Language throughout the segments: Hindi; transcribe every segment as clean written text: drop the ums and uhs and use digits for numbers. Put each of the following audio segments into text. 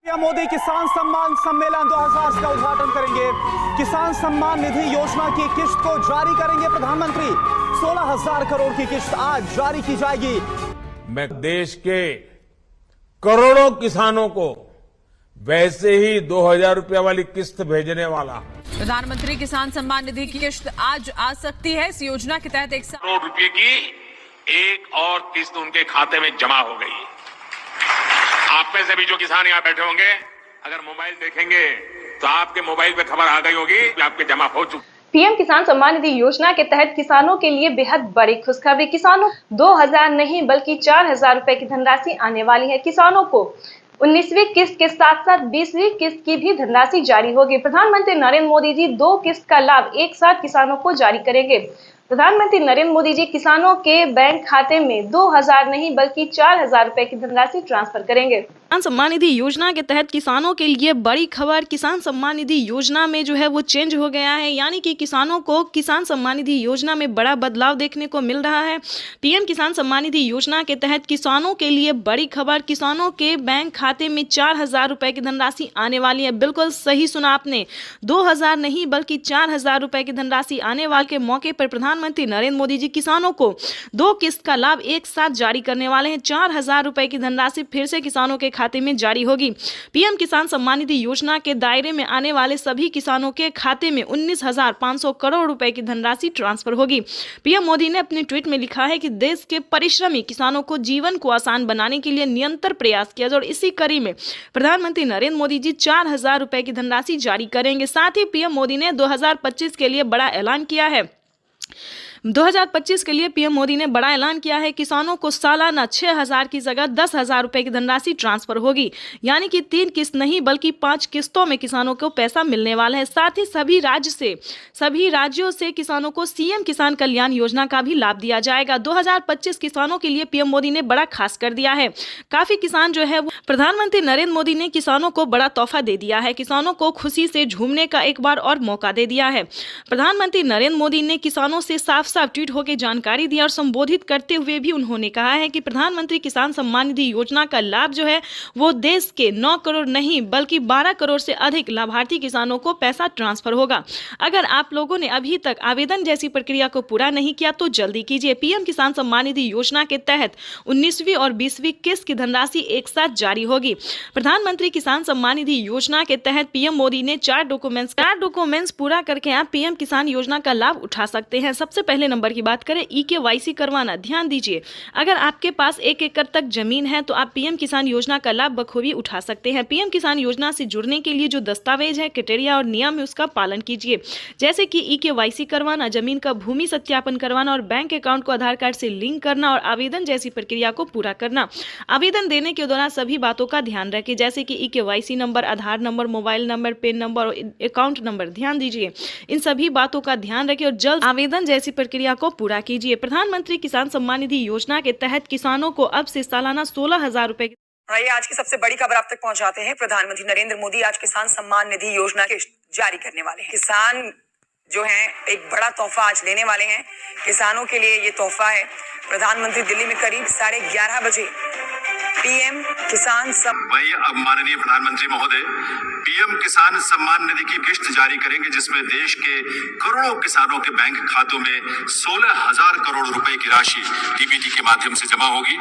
पीएम मोदी किसान सम्मान सम्मेलन 2000 का उद्घाटन करेंगे। किसान सम्मान निधि योजना की किश्त को जारी करेंगे प्रधानमंत्री। 16,000 करोड़ की किश्त आज जारी की जाएगी। मैं देश के करोड़ों किसानों को वैसे ही 2,000 रुपये वाली किस्त भेजने वाला। प्रधानमंत्री किसान सम्मान निधि की किश्त आज आ सकती है। इस योजना के तहत 1 करोड़ रुपए की एक और किस्त उनके खाते में जमा हो गई। आप में से भी जो किसान यहाँ बैठे होंगे, अगर मोबाइल देखेंगे तो आपके मोबाइल पे खबर आ गई होगी कि आपके जमा हो चुकी। पीएम किसान सम्मान निधि योजना के तहत किसानों के लिए बेहद बड़ी खुशखबरी। किसानों 2,000 नहीं बल्कि 4,000 रुपए की धनराशि आने वाली है। किसानों को 19वीं किस्त के साथ साथ 20वीं किस्त की भी धनराशि जारी होगी। प्रधानमंत्री नरेंद्र मोदी जी 2 किस्त का लाभ एक साथ किसानों को जारी करेंगे। प्रधानमंत्री नरेंद्र मोदी जी किसानों के बैंक खाते में 2,000 नहीं बल्कि 4,000 रुपए की धनराशि ट्रांसफर करेंगे। किसान सम्मान निधि योजना के तहत किसानों के लिए बड़ी खबर। किसान सम्मान निधि योजना में जो है वो चेंज हो गया है, यानी कि किसानों को किसान सम्मान निधि योजना में बड़ा बदलाव देखने को मिल रहा है। पीएम किसान सम्मान निधि योजना के तहत किसानों के लिए बड़ी खबर। किसानों के बैंक खाते में 4,000 रुपए की धनराशि आने वाली है। बिल्कुल सही सुना आपने, 2,000 नहीं बल्कि 4,000 रुपए की धनराशि आने वाले के मौके पर प्रधानमंत्री नरेंद्र मोदी जी किसानों को 2 किस्त का लाभ एक साथ जारी करने वाले हैं। 4,000 रुपए की धनराशि फिर से किसानों के खाते में जारी होगी। पीएम किसान सम्मान निधि योजना के दायरे में आने वाले सभी किसानों के खाते में 19,500 करोड़ रुपए की धनराशि ट्रांसफर होगी। पीएम मोदी ने अपने ट्वीट में लिखा है कि देश के परिश्रमी किसानों को जीवन को आसान बनाने के लिए निरंतर प्रयास किया जाए और इसी कड़ी में प्रधानमंत्री नरेंद्र मोदी जी 4,000 रुपए की धनराशि जारी करेंगे। साथ ही पीएम मोदी ने 2025 के लिए बड़ा ऐलान किया है। 2025 के लिए पीएम मोदी ने बड़ा ऐलान किया है। किसानों को सालाना 6,000 की जगह 10,000 रुपए की धनराशि ट्रांसफर होगी, यानी कि 3 किस्त नहीं बल्कि 5 किस्तों में किसानों को पैसा मिलने वाला है। साथ ही सभी राज्यों से किसानों को सीएम किसान कल्याण योजना का भी लाभ दिया जाएगा। 2025 किसानों के लिए पीएम मोदी ने बड़ा खास कर दिया है। काफी किसान जो है वो प्रधानमंत्री नरेंद्र मोदी ने किसानों को बड़ा तोहफा दे दिया है। किसानों को खुशी से झूमने का एक बार और मौका दे दिया है। प्रधानमंत्री नरेंद्र मोदी ने किसानों से साफ ट्वीट होकर जानकारी दी और संबोधित करते हुए भी उन्होंने कहा है कि प्रधानमंत्री किसान सम्मान निधि योजना का लाभ जो है वो देश के 9 करोड़ नहीं बल्कि 12 करोड़ से अधिक लाभार्थी किसानों को पैसा ट्रांसफर होगा। अगर आप लोगों ने अभी तक आवेदन जैसी प्रक्रिया को पूरा नहीं किया तो जल्दी कीजिए। पीएम किसान सम्मान निधि योजना के तहत 19वीं और 20वीं किस्त की धनराशि एक साथ जारी होगी। प्रधानमंत्री किसान सम्मान निधि योजना के तहत पीएम मोदी ने 4 डॉक्यूमेंट्स पूरा करके आप पीएम किसान योजना का लाभ उठा सकते हैं। सबसे पहले नंबर की बात करें, EKYC करवाना। ध्यान दीजिए, अगर आपके पास 1 एकड़ तक जमीन है तो आप पीएम किसान योजना का लाभ बखूबी उठा सकते हैं। पीएम किसान योजना से जुड़ने के लिए जो दस्तावेज है, क्राइटेरिया और नियम है उसका पालन कीजिए, जैसे कि EKYC करवाना, जमीन का भूमि सत्यापन करवाना और बैंक अकाउंट को आधार कार्ड से लिंक करना और आवेदन जैसी प्रक्रिया को पूरा करना। आवेदन देने के दौरान सभी बातों का ध्यान रखें, जैसे कि EKYC number, Aadhaar number, mobile number, PAN number और अकाउंट नंबर। ध्यान दीजिए, इन सभी बातों का ध्यान रखें और जल्द आवेदन जैसी प्रक्रिया को पूरा कीजिए। प्रधानमंत्री किसान सम्मान निधि योजना के तहत किसानों को अब से सालाना 16,000 रुपए। आइए आज की सबसे बड़ी खबर आप तक पहुंचाते हैं। प्रधानमंत्री नरेंद्र मोदी आज किसान सम्मान निधि योजना की जारी करने वाले हैं। किसान जो हैं एक बड़ा तोहफा आज लेने वाले हैं। किसानों के लिए ये तोहफा है। प्रधानमंत्री दिल्ली में करीब 11:30 बजे पीएम किसान वही अब माननीय प्रधानमंत्री महोदय पीएम किसान सम्मान निधि की किश्त जारी करेंगे, जिसमें देश के करोड़ों किसानों के बैंक खातों में 16,000 करोड़ रुपए की राशि डीबीटी के माध्यम से जमा होगी।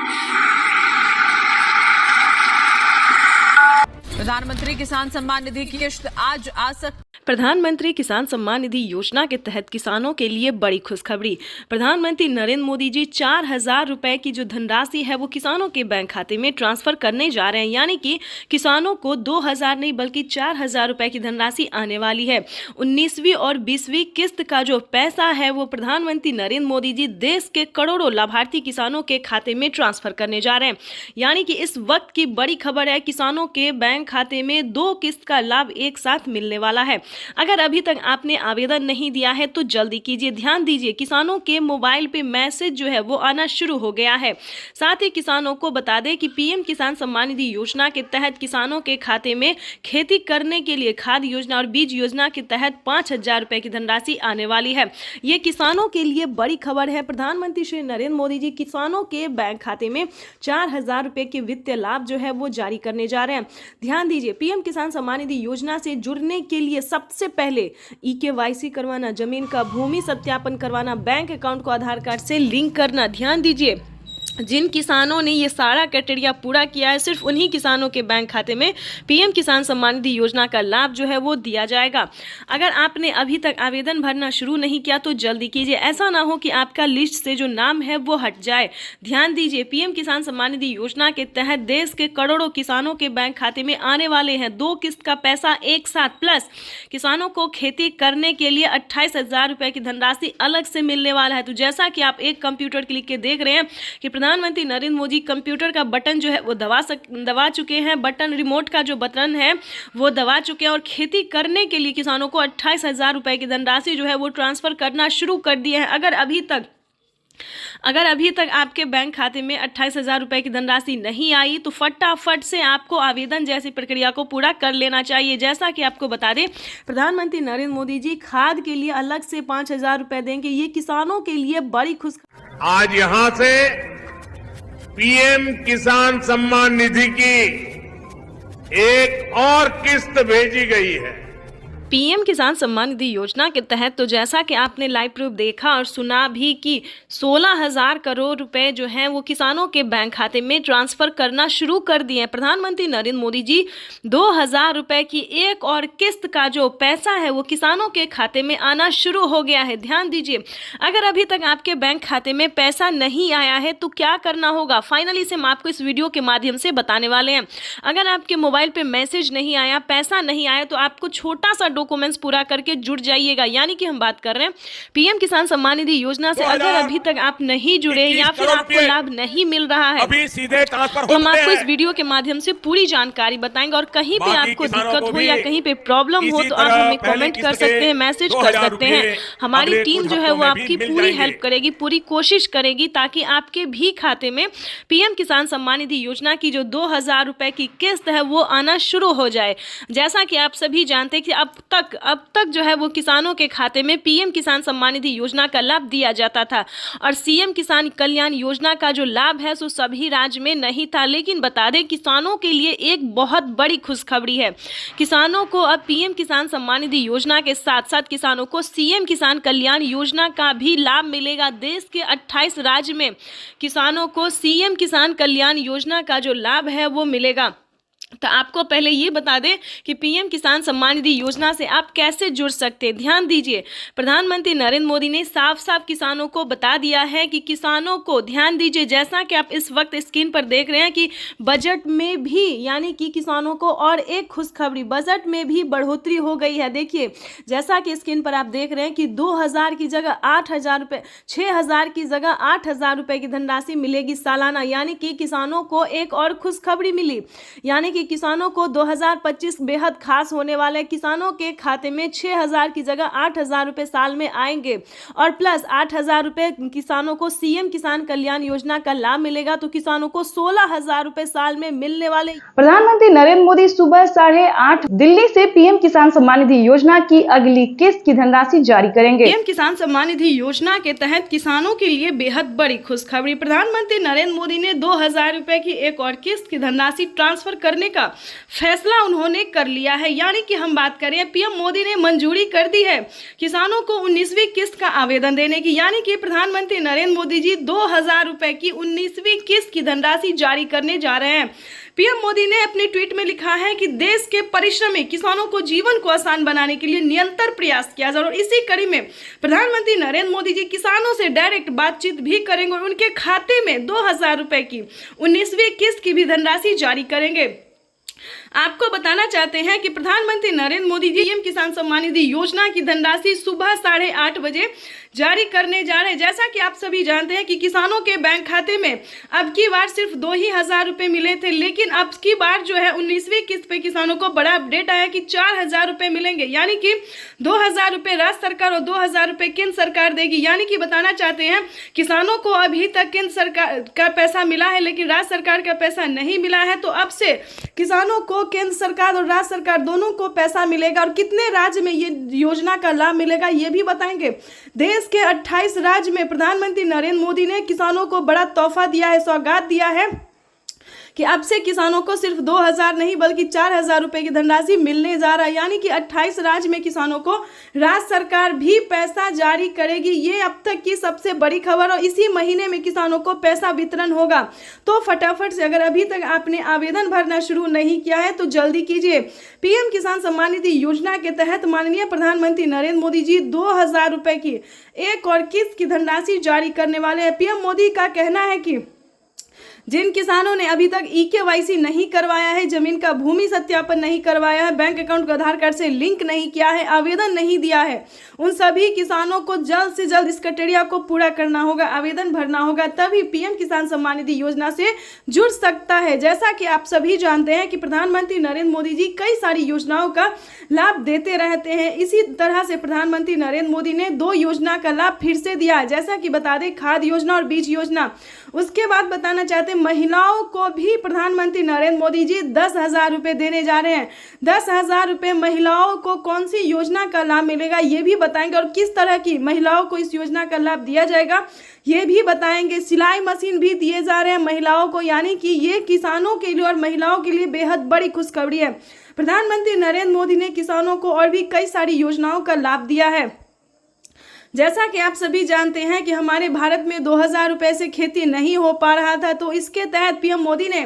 प्रधानमंत्री किसान सम्मान निधि की किश्त आज आ सकती। प्रधानमंत्री किसान सम्मान निधि योजना के तहत किसानों के लिए बड़ी खुशखबरी। प्रधानमंत्री नरेंद्र मोदी जी 4,000 रुपए की जो धनराशि है वो किसानों के बैंक खाते में ट्रांसफर करने जा रहे हैं, यानी कि किसानों को 2,000 नहीं बल्कि 4,000 रुपए की धनराशि आने वाली है। 19वीं और 20वीं किस्त का जो पैसा है वो प्रधानमंत्री नरेंद्र मोदी जी देश के करोड़ों लाभार्थी किसानों के खाते में ट्रांसफर करने जा रहे हैं, यानी कि इस वक्त की बड़ी खबर है। किसानों के बैंक खाते में 2 किस्त का लाभ एक साथ मिलने वाला है। अगर अभी तक आपने आवेदन नहीं दिया है तो जल्दी कीजिए। ध्यान दीजिए, किसानों के मोबाइल पे मैसेज जो है वो आना शुरू हो गया है। साथ ही किसानों को बता दें कि पीएम किसान सम्मान निधि योजना के तहत किसानों के खाते में खेती करने के लिए खाद योजना और बीज योजना के तहत 5,000 रुपए की धनराशि आने वाली है। ये किसानों के लिए बड़ी खबर है। प्रधानमंत्री श्री नरेंद्र मोदी जी किसानों के बैंक खाते में 4,000 रुपए के वित्तीय लाभ जो है वो जारी करने जा रहे हैं। ध्यान दीजिए, पीएम किसान सम्मान निधि योजना से जुड़ने के लिए सबसे पहले EKYC करवाना, जमीन का भूमि सत्यापन करवाना, बैंक अकाउंट को आधार कार्ड से लिंक करना। ध्यान दीजिए, जिन किसानों ने ये सारा क्राइटेरिया पूरा किया है, सिर्फ उन्हीं किसानों के बैंक खाते में पीएम किसान सम्मान निधि योजना का लाभ जो है वो दिया जाएगा। अगर आपने अभी तक आवेदन भरना शुरू नहीं किया तो जल्दी कीजिए, ऐसा ना हो कि आपका लिस्ट से जो नाम है वो हट जाए। ध्यान दीजिए, पीएम किसान सम्मान निधि योजना के तहत देश के करोड़ों किसानों के बैंक खाते में आने वाले हैं 2 किस्त का पैसा एक साथ, प्लस किसानों को खेती करने के लिए 28,000 रुपए की धनराशि अलग से मिलने वाला है। तो जैसा कि आप एक कंप्यूटर क्लिक के देख रहे हैं कि प्रधानमंत्री नरेंद्र मोदी कंप्यूटर का बटन जो है वो दबा चुके हैं, बटन रिमोट का जो बटन है वो दबा चुके हैं और खेती करने के लिए किसानों को 28,000 रुपए की धनराशि जो है वो ट्रांसफर करना शुरू कर दिए हैं। अगर अभी तक आपके बैंक खाते में 28,000 रुपए की धनराशि नहीं आई तो फटाफट से आपको आवेदन जैसी प्रक्रिया को पूरा कर लेना चाहिए। जैसा कि आपको बता दें, प्रधानमंत्री नरेंद्र मोदी जी खाद के लिए अलग से 5,000 रुपए देंगे। ये किसानों के लिए बड़ी खुश। आज यहां से पीएम किसान सम्मान निधि की एक और किस्त भेजी गई है। पीएम किसान सम्मान निधि योजना के तहत तो जैसा कि आपने लाइव प्रूफ देखा और सुना भी कि 16,000 करोड़ रुपए जो हैं वो किसानों के बैंक खाते में ट्रांसफर करना शुरू कर दिए हैं। प्रधानमंत्री नरेंद्र मोदी जी 2,000 रुपए की एक और किस्त का जो पैसा है वो किसानों के खाते में आना शुरू हो गया है। ध्यान दीजिए, अगर अभी तक आपके बैंक खाते में पैसा नहीं आया है तो क्या करना होगा, फाइनली से हम आपको इस वीडियो के माध्यम से बताने वाले हैं। अगर आपके मोबाइल पे मैसेज नहीं आया, पैसा नहीं आया, तो आपको छोटा सा डॉक्यूमेंट्स पूरा करके जुड़ जाइएगा। यानी कि हम बात कर रहे हैं पीएम किसान सम्मान निधि योजना से अगर अभी तक आप नहीं जुड़े या फिर आपको लाभ नहीं मिल रहा है अभी सीधे ट्रांसफर तो हम आपको इस वीडियो के माध्यम से पूरी जानकारी बताएंगे। और कहीं पे आपको दिक्कत हो या कहीं पे प्रॉब्लम हो तो आप हमें कमेंट कर सकते हैं, मैसेज कर सकते हैं। हमारी टीम जो है वो आपकी पूरी हेल्प करेगी, पूरी कोशिश करेगी ताकि आपके भी खाते में पीएम किसान सम्मान निधि योजना की जो 2,000 रुपए की किस्त है वो आना शुरू हो जाए। जैसा कि आप सभी जानते हैं कि अब तक जो है वो किसानों के खाते में पीएम किसान सम्मान निधि योजना का लाभ दिया जाता था और सीएम किसान कल्याण योजना का जो लाभ है सो सभी राज्य में नहीं था। लेकिन बता दें, किसानों के लिए एक बहुत बड़ी खुशखबरी है। किसानों को अब पीएम किसान सम्मान निधि योजना के साथ साथ किसानों को सीएम किसान कल्याण योजना का भी लाभ मिलेगा। देश के 28 राज्य में किसानों को सीएम किसान कल्याण योजना का जो लाभ है वो मिलेगा। तो आपको पहले ये बता दें कि पीएम किसान सम्मान निधि योजना से आप कैसे जुड़ सकते हैं। ध्यान दीजिए, प्रधानमंत्री नरेंद्र मोदी ने साफ साफ किसानों को बता दिया है कि किसानों को, ध्यान दीजिए, जैसा कि आप इस वक्त स्क्रीन पर देख रहे हैं कि बजट में भी यानी कि किसानों को और एक खुशखबरी, बजट में भी बढ़ोतरी हो गई है। देखिए, जैसा कि स्क्रीन पर आप देख रहे हैं कि 2,000 की जगह 8,000 रुपये, 6,000 की जगह 8,000 रुपये की धनराशि मिलेगी सालाना। यानी कि किसानों को एक और खुशखबरी मिली, यानी कि किसानों को 2025 बेहद खास होने वाले। किसानों के खाते में 6,000 की जगह 8,000 रुपए साल में आएंगे और प्लस 8,000 रुपए किसानों को सीएम किसान कल्याण योजना का लाभ मिलेगा। तो किसानों को 16,000 रुपए साल में मिलने वाले। प्रधानमंत्री नरेंद्र मोदी सुबह 8:30 दिल्ली से पीएम किसान सम्मान निधि योजना की अगली किस्त की धनराशि जारी करेंगे। पीएम किसान सम्मान निधि योजना के तहत किसानों के लिए बेहद बड़ी खुशखबरी। प्रधानमंत्री नरेंद्र मोदी ने 2,000 रुपए की एक और किस्त की धनराशि ट्रांसफर करने का फैसला उन्होंने कर लिया है। यानी कि हम बात करें, पीएम मोदी ने मंजूरी कर दी है किसानों को 19वीं किस्त का आवेदन देने की। यानी कि प्रधानमंत्री नरेंद्र मोदी जी 2,000 रुपए की 19वीं किस्त की धनराशि जारी करने जा रहे हैं। पीएम मोदी ने अपने ट्वीट में लिखा है कि देश के परिश्रमी किसानों को जीवन को आसान बनाने के लिए निरंतर प्रयास किया जा रहा है। और इसी कड़ी में प्रधानमंत्री नरेंद्र मोदी जी किसानों से डायरेक्ट बातचीत भी करेंगे और उनके खाते में 2,000 रुपए की 19वीं किस्त की भी धनराशि जारी करेंगे। आपको बताना चाहते हैं कि प्रधानमंत्री नरेंद्र मोदी जी पीएम किसान सम्मान निधि योजना की धनराशि सुबह 8:30 बजे जारी करने जा रहे हैं। जैसा कि आप सभी जानते हैं कि किसानों के बैंक खाते में अब की बार सिर्फ 2,000 रुपये मिले थे, लेकिन अब की बार जो है 19वीं किस्त पे किसानों को बड़ा अपडेट आया कि 4,000 रुपये मिलेंगे, यानी कि 2,000 रुपये राज्य सरकार और 2,000 रुपये केंद्र सरकार देगी। यानी कि बताना चाहते हैं किसानों को अभी तक केंद्र सरकार का पैसा मिला है लेकिन राज्य सरकार का पैसा नहीं मिला है, तो अब से किसानों को केंद्र सरकार और राज्य सरकार दोनों को पैसा मिलेगा। और कितने राज्य में ये योजना का लाभ मिलेगा ये भी बताएंगे। देश के 28 राज्य में प्रधानमंत्री नरेंद्र मोदी ने किसानों को बड़ा तोहफा दिया है, सौगात दिया है कि अब से किसानों को सिर्फ 2,000 नहीं बल्कि 4,000 रुपये की धनराशि मिलने जा रहा है। यानी कि 28 राज्य में किसानों को राज्य सरकार भी पैसा जारी करेगी। ये अब तक की सबसे बड़ी खबर, और इसी महीने में किसानों को पैसा वितरण होगा। तो फटाफट से अगर अभी तक आपने आवेदन भरना शुरू नहीं किया है तो जल्दी कीजिए। पीएम किसान सम्मान निधि योजना के तहत माननीय प्रधानमंत्री नरेंद्र मोदी जी 2,000 रुपये की एक और किस्त की धनराशि जारी करने वाले हैं। पीएम मोदी का कहना है कि जिन किसानों ने अभी तक EKYC नहीं करवाया है, जमीन का भूमि सत्यापन नहीं करवाया है, बैंक अकाउंट को आधार कार्ड से लिंक नहीं किया है, आवेदन नहीं दिया है, उन सभी किसानों को जल्द से जल्द इस क्राइटेरिया को पूरा करना होगा, आवेदन भरना होगा, तभी पीएम किसान सम्मान निधि योजना से जुड़ सकता है। जैसा कि आप सभी जानते हैं कि प्रधानमंत्री नरेंद्र मोदी जी कई सारी योजनाओं का लाभ देते रहते हैं। इसी तरह से प्रधानमंत्री नरेंद्र मोदी ने 2 योजना का लाभ फिर से दिया है, जैसा कि बता दें खाद योजना और बीज योजना। उसके बाद बताना चाहते हैं महिलाओं को भी प्रधानमंत्री नरेंद्र मोदी जी 10,000 रुपये देने जा रहे हैं। 10,000 रुपये महिलाओं को कौन सी योजना का लाभ मिलेगा ये भी बताएंगे, और किस तरह की महिलाओं को इस योजना का लाभ दिया जाएगा ये भी बताएंगे। सिलाई मशीन भी दिए जा रहे हैं महिलाओं को, यानी कि ये किसानों के लिए और महिलाओं के लिए बेहद बड़ी खुशखबरी है। प्रधानमंत्री नरेंद्र मोदी ने किसानों को और भी कई सारी योजनाओं का लाभ दिया है। जैसा कि आप सभी जानते हैं कि हमारे भारत में 2,000 रुपये से खेती नहीं हो पा रहा था, तो इसके तहत पीएम मोदी ने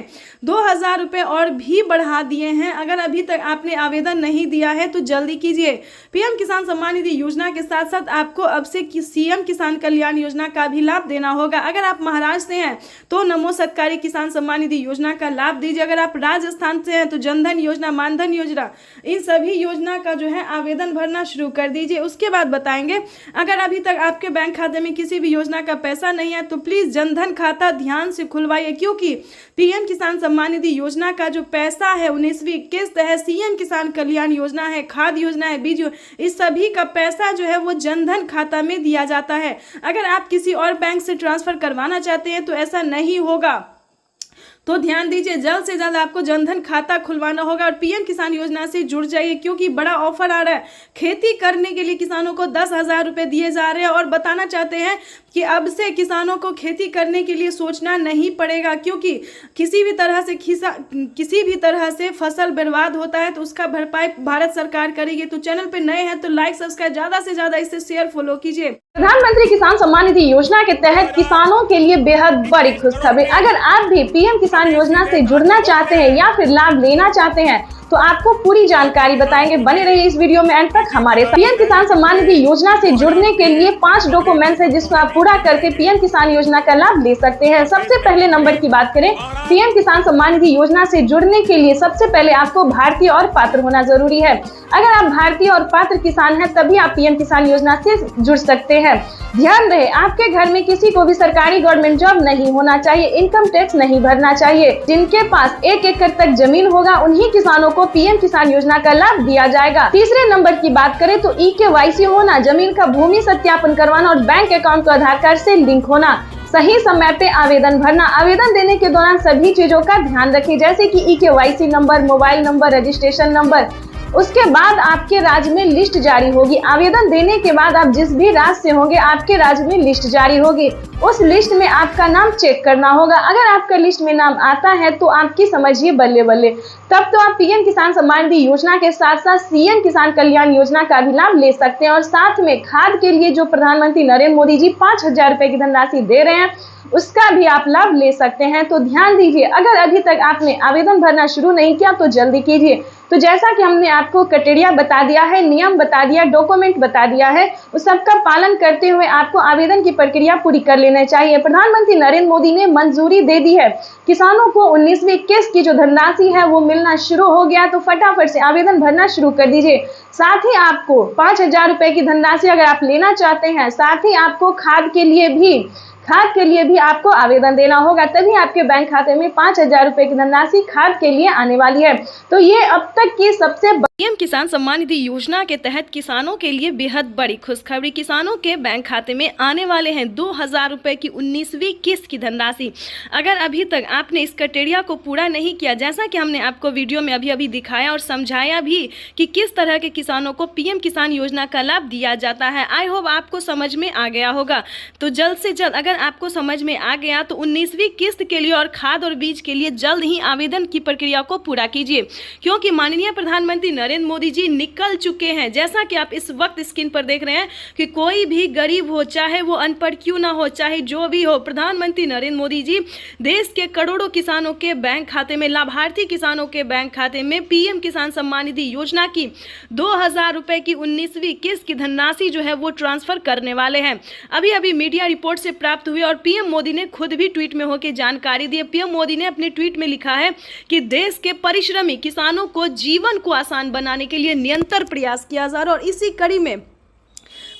2,000 रुपये और भी बढ़ा दिए हैं। अगर अभी तक आपने आवेदन नहीं दिया है तो जल्दी कीजिए। पीएम किसान सम्मान निधि योजना के साथ साथ आपको अब से सीएम किसान कल्याण योजना का भी लाभ देना होगा। अगर आप महाराष्ट्र से हैं तो नमो सत्कारी किसान सम्मान निधि योजना का लाभ दीजिए। अगर आप राजस्थान से हैं तो जनधन योजना, मानधन योजना, इन सभी योजना का जो है आवेदन भरना शुरू कर दीजिए। उसके बाद बताएंगे अगर अभी तक आपके बैंक खाते में किसी भी योजना का पैसा नहीं है तो प्लीज जनधन खाता ध्यान से खुलवाइए, क्योंकि पीएम किसान सम्मान निधि योजना का जो पैसा है 19वीं किस्त है, सीएम किसान कल्याण योजना है, खाद योजना है, बीज, इस सभी का पैसा जो है वो जनधन खाता में दिया जाता है। अगर आप किसी और बैंक से ट्रांसफर करवाना चाहते हैं तो ऐसा नहीं होगा, तो ध्यान दीजिए, जल्द से जल्द आपको जनधन खाता खुलवाना होगा और पीएम किसान योजना से जुड़ जाइए, क्योंकि बड़ा ऑफर आ रहा है। खेती करने के लिए किसानों को 10,000 रुपये दिए जा रहे हैं, और बताना चाहते हैं कि अब से किसानों को खेती करने के लिए सोचना नहीं पड़ेगा, क्योंकि किसी भी तरह से फसल बर्बाद होता है तो उसका भरपाई भारत सरकार करेगी। तो चैनल पे नए हैं तो लाइक सब्सक्राइब ज्यादा से ज्यादा इसे शेयर फॉलो कीजिए। प्रधानमंत्री किसान सम्मान निधि योजना के तहत किसानों के लिए बेहद बड़ी खुशखबरी। अगर आप भी पीएम किसान योजना से जुड़ना चाहते हैं या फिर लाभ लेना चाहते हैं तो आपको पूरी जानकारी बताएंगे। बने रहिए इस वीडियो में अंत तक हमारे साथ। पीएम किसान सम्मान निधि योजना से जुड़ने के लिए 5 डॉक्यूमेंट्स है जिसको आप पूरा करके पीएम किसान योजना का लाभ ले सकते हैं। सबसे पहले नंबर की बात करें, पीएम किसान सम्मान निधि योजना से जुड़ने के लिए सबसे पहले आपको भारतीय और पात्र होना जरूरी है। अगर आप भारतीय और पात्र किसान हैं तभी आप पीएम किसान योजना से जुड़ सकते हैं। ध्यान रहे, आपके घर में किसी को भी सरकारी गवर्नमेंट जॉब नहीं होना चाहिए, इनकम टैक्स नहीं भरना चाहिए। जिनके पास 1 एकड़ तक जमीन होगा उन्हीं किसानों को पीएम किसान योजना का लाभ दिया जाएगा। तीसरे नंबर की बात करें तो EKYC होना, जमीन का भूमि सत्यापन करवाना और बैंक अकाउंट को आधार कार्ड से लिंक होना, सही समय पे आवेदन भरना। आवेदन देने के दौरान सभी चीजों का ध्यान रखें, जैसे कि EKYC number, mobile number, registration number. उसके बाद आपके राज्य में लिस्ट जारी होगी। आवेदन देने के बाद आप जिस भी राज्य से होंगे आपके राज्य में लिस्ट जारी होगी। उस लिस्ट में आपका नाम चेक करना होगा। अगर आपका लिस्ट में नाम आता है तो आपकी समझिए बल्ले बल्ले, तब तो आप पीएम किसान सम्मान निधि योजना के साथ साथ सीएम किसान कल्याण योजना का भी लाभ ले सकते हैं। और साथ में खाद के लिए जो प्रधानमंत्री नरेंद्र मोदी जी 5,000 रुपए की धनराशि दे रहे हैं उसका भी आप लाभ ले सकते हैं। तो ध्यान दीजिए, अगर अभी तक आपने आवेदन भरना शुरू नहीं किया तो जल्दी कीजिए। तो जैसा कि हमने आपको क्राइटेरिया बता दिया है, नियम बता दिया, डॉक्यूमेंट बता दिया है, उस सबका पालन करते हुए आपको आवेदन की प्रक्रिया पूरी कर लेना लेने चाहिए। प्रधानमंत्री नरेंद्र मोदी ने मंजूरी दे दी है, किसानों को 19वीं किस्त की जो धनराशि है वो मिलना शुरू हो गया, तो फटाफट से आवेदन भरना शुरू कर दीजिए। साथ ही आपको 5,000 रुपए की धनराशि अगर आप लेना चाहते हैं, साथ ही आपको खाद के लिए भी आपको आवेदन देना होगा, तभी आपके बैंक खाते में 5,000 रुपए की धनराशि खाद के लिए आने वाली है। तो ये अब तक की सबसे पीएम किसान सम्मान निधि योजना के तहत किसानों के लिए बेहद बड़ी खुशखबरी। किसानों के बैंक खाते में आने वाले हैं 2,000 रुपए की 19वीं किस्त की धनराशि। अगर अभी तक आपने इस क्राइटेरिया को पूरा नहीं किया, जैसा कि हमने आपको वीडियो में अभी दिखाया और समझाया भी कि किस तरह के किसानों को पीएम किसान योजना का लाभ दिया जाता है, आई होप आपको समझ में आ गया होगा। तो जल्द से जल्द अगर आपको समझ में आ गया तो 19वीं किस्त के लिए और खाद और बीज के लिए जल्द ही आवेदन की प्रक्रिया को पूरा कीजिए, क्योंकि माननीय प्रधानमंत्री नरेंद्र मोदी जी निकल चुके हैं। जैसा कि आप इस वक्त स्क्रीन पर देख रहे हैं कि कोई भी गरीब हो, चाहे वो अनपढ़ क्यों ना हो, चाहे जो भी हो, प्रधानमंत्री नरेंद्र मोदी जी देश के करोड़ों किसानों के बैंक खाते में, लाभार्थी किसानों के बैंक खाते में पीएम किसान सम्मान निधि योजना की 2,000 रुपए की 19वीं किस्त की धनराशि जो है वो ट्रांसफर करने वाले हैं। अभी मीडिया रिपोर्ट से प्राप्त हुई और पीएम मोदी ने खुद भी ट्वीट में होकर जानकारी दी। पीएम मोदी ने अपने ट्वीट में लिखा है कि देश के परिश्रमी किसानों को जीवन को आसान बनाने के लिए निरंतर प्रयास किया जा रहा है और इसी कड़ी में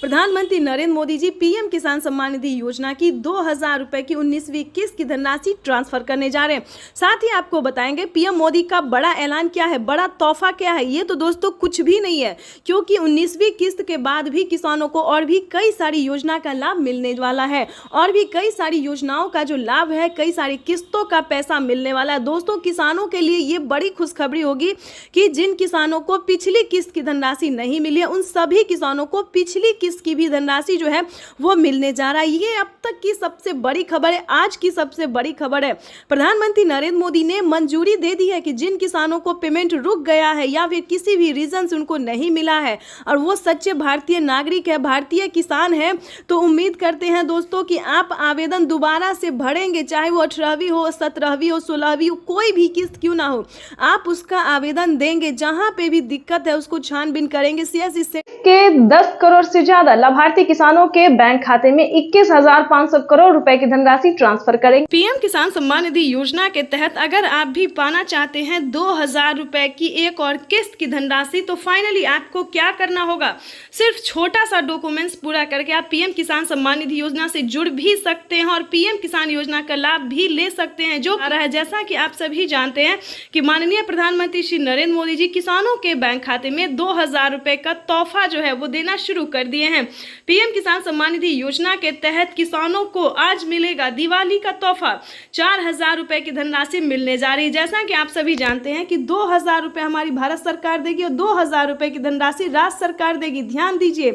प्रधानमंत्री नरेंद्र मोदी जी पीएम किसान सम्मान निधि योजना की 2,000 रुपए की 19वीं किस्त की धनराशि ट्रांसफर करने जा रहे हैं। साथ ही आपको बताएंगे पीएम मोदी का बड़ा ऐलान क्या है, बड़ा तोहफा क्या है। ये तो दोस्तों कुछ भी नहीं है, क्योंकि 19वीं किस्त के बाद भी किसानों को और भी कई सारी योजना का लाभ मिलने वाला है, और भी कई सारी योजनाओं का जो लाभ है, कई सारी किस्तों का पैसा मिलने वाला है। दोस्तों किसानों के लिए ये बड़ी खुशखबरी होगी कि जिन किसानों को पिछली किस्त की धनराशि नहीं मिली है, उन सभी किसानों को पिछली की भी धनराशि जो है वो मिलने जा रहा है। ये अब तक की सबसे बड़ी खबर है, आज की सबसे बड़ी खबर है। प्रधानमंत्री नरेंद्र मोदी ने मंजूरी दे दी है कि जिन किसानों को पेमेंट रुक गया है या फिर किसी भी रीजन से उनको नहीं मिला है और वो सच्चे भारतीय नागरिक है, भारतीय किसान है, तो उम्मीद करते हैं दोस्तों कि आप आवेदन दोबारा से भरेंगे, चाहे वो 18वीं हो, 17वीं हो, 16वीं हो, कोई भी किस्त क्यों ना हो, आप उसका आवेदन देंगे। जहां पे भी दिक्कत है उसको छानबीन करेंगे। सीएससी के 10 करोड़ से ज्यादा लाभार्थी किसानों के बैंक खाते में 21,500 करोड़ रुपए की धनराशि ट्रांसफर करेंगे। पीएम किसान सम्मान निधि योजना के तहत अगर आप भी पाना चाहते हैं 2,000 रुपए की एक और किस्त की धनराशि, तो फाइनली आपको क्या करना होगा, सिर्फ छोटा सा डॉक्यूमेंट्स पूरा करके आप पीएम किसान सम्मान निधि योजना से जुड़ भी सकते हैं और पीएम किसान योजना का लाभ भी ले सकते हैं। जो आ रहा है, जैसा कि आप सभी जानते हैं कि माननीय प्रधानमंत्री श्री नरेंद्र मोदी जी किसानों के बैंक खाते में 2,000 रुपए का तोहफा जो है वो देना शुरू कर दिए हैं। पीएम किसान सम्मान निधि योजना के तहत किसानों को आज मिलेगा दिवाली का तोहफा, 4,000 रुपए की धनराशि मिलने जा रही है। जैसा कि आप सभी जानते हैं कि 2,000 रुपए हमारी भारत सरकार देगी और 2,000 रुपए की धनराशि राज्य सरकार देगी। ध्यान दीजिए,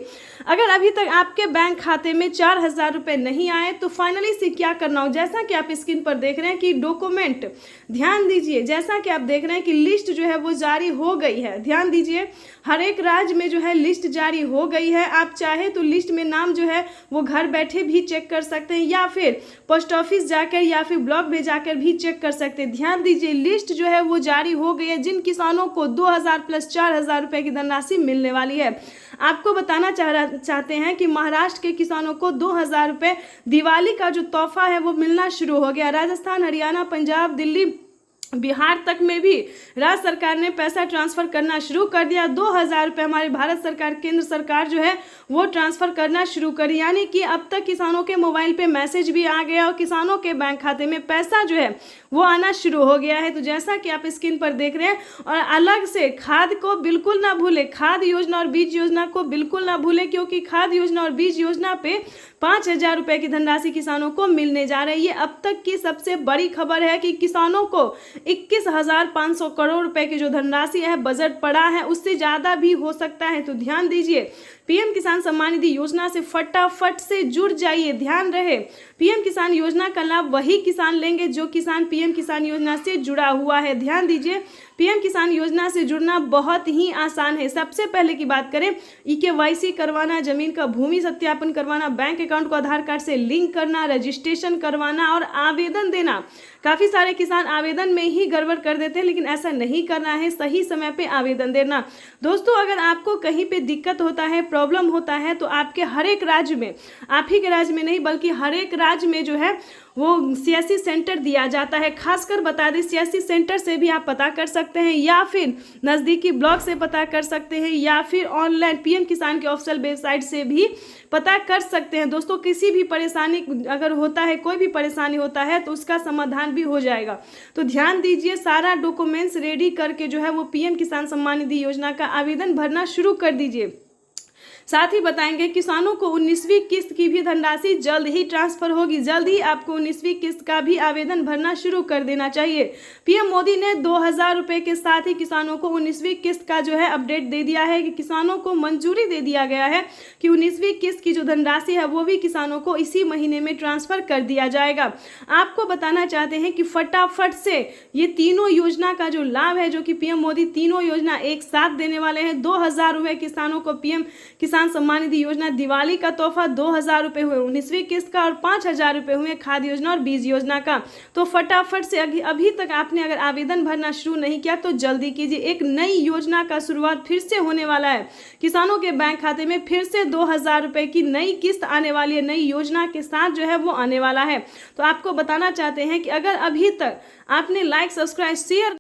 अगर अभी तक आपके बैंक खाते में 4,000 रुपए नहीं आए तो फाइनली से क्या करना हो, जैसा कि आप स्क्रीन पर देख रहे हैं कि डॉक्यूमेंट, ध्यान दीजिए, जैसा कि आप देख रहे हैं कि लिस्ट जो है वो जारी हो गई है। ध्यान दीजिए, हर एक राज्य में जो है लिस्ट जारी हो गई है। आप चाहे तो लिस्ट में नाम जो है वो घर बैठे भी चेक कर सकते हैं या फिर पोस्ट ऑफिस जाकर या फिर ब्लॉक में जाकर भी चेक कर सकते हैं। ध्यान दीजिए, लिस्ट जो है वो जारी हो गई है, जिन किसानों को 2,000 प्लस 4,000 रुपए की धनराशि मिलने वाली है। आपको बताना चाहते हैं कि महाराष्ट्र के किसानों को 2,000 रुपए दिवाली का जो तोहफा है वो मिलना शुरू हो गया। राजस्थान, हरियाणा, पंजाब, दिल्ली, बिहार तक में भी राज्य सरकार ने पैसा ट्रांसफर करना शुरू कर दिया। 2,000 रुपए हमारी भारत सरकार, केंद्र सरकार जो है वो ट्रांसफर करना शुरू करी, यानी कि अब तक किसानों के मोबाइल पे मैसेज भी आ गया और किसानों के बैंक खाते में पैसा जो है वो आना शुरू हो गया है। तो जैसा कि आप स्क्रीन पर देख रहे हैं, और अलग से खाद को बिल्कुल ना भूले, खाद योजना और बीज योजना को बिल्कुल ना भूले, क्योंकि खाद योजना और बीज योजना पे 5,000 रुपए की धनराशि किसानों को मिलने जा रही है। अब तक की सबसे बड़ी खबर है कि किसानों को 21,500 करोड़ रुपए की जो धनराशि है बजट पड़ा है, उससे ज्यादा भी हो सकता है। तो ध्यान दीजिए, पीएम किसान सम्मान निधि योजना से फटाफट से जुड़ जाइए। ध्यान रहे, पीएम किसान योजना का लाभ वही किसान लेंगे जो किसान पीएम किसान योजना से जुड़ा हुआ है। ध्यान दीजिए, पीएम किसान योजना से जुड़ना बहुत ही आसान है। सबसे पहले की बात करें, EKYC करवाना, जमीन का भूमि सत्यापन करवाना, बैंक अकाउंट को आधार कार्ड से लिंक करना, रजिस्ट्रेशन करवाना और आवेदन देना। काफ़ी सारे किसान आवेदन में ही गड़बड़ कर देते हैं, लेकिन ऐसा नहीं करना है, सही समय पे आवेदन देना। दोस्तों, अगर आपको कहीं पे दिक्कत होता है, प्रॉब्लम होता है, तो आपके हर एक राज्य में, आप ही के राज्य में नहीं बल्कि हर एक राज्य में जो है वो CSC सेंटर दिया जाता है। खासकर बता दें, CSC सेंटर से भी आप पता कर सकते हैं या फिर नज़दीकी ब्लॉक से पता कर सकते हैं या फिर ऑनलाइन PM किसान के ऑफिशियल वेबसाइट से भी पता कर सकते हैं। दोस्तों, किसी भी परेशानी अगर होता है, कोई भी परेशानी होता है तो उसका समाधान भी हो जाएगा। तो ध्यान दीजिए, सारा डॉक्यूमेंट्स रेडी करके जो है वो PM किसान सम्मान निधि योजना का आवेदन भरना शुरू कर दीजिए। साथ ही बताएंगे किसानों को 19वीं किस्त की भी धनराशि जल्द ही ट्रांसफर होगी। जल्द ही आपको 19वीं किस्त का भी आवेदन भरना शुरू कर देना चाहिए। PM मोदी ने 2000 रुपये के साथ ही किसानों को 19वीं किस्त का जो है अपडेट दे दिया है कि किसानों को मंजूरी दे दिया गया है कि 19वीं किस्त की जो धनराशि है वो भी किसानों को इसी महीने में ट्रांसफर कर दिया जाएगा। आपको बताना चाहते हैं कि फटाफट से ये तीनों योजना का जो लाभ है, जो कि PM मोदी तीनों योजना एक साथ देने वाले हैं। 2000 रुपये किसानों को PM किसान सम्मान निधि योजना दिवाली का तोहफा 2000 रुपये हुए 19वीं किस्त का और 5000 रुपये हुए खाद योजना और बीज योजना का। तो फटाफट से अभी तक आपने अगर आवेदन भरना शुरू नहीं किया तो जल्दी कीजिए। एक नई योजना का शुरुआत फिर से होने वाला है। किसानों के बैंक खाते में फिर से 2000 रुपये की नई किस्त आने वाली है, नई योजना के साथ जो है वो आने वाला है। तो आपको बताना चाहते हैं कि अगर अभी तक आपने लाइक, सब्सक्राइब, शेयर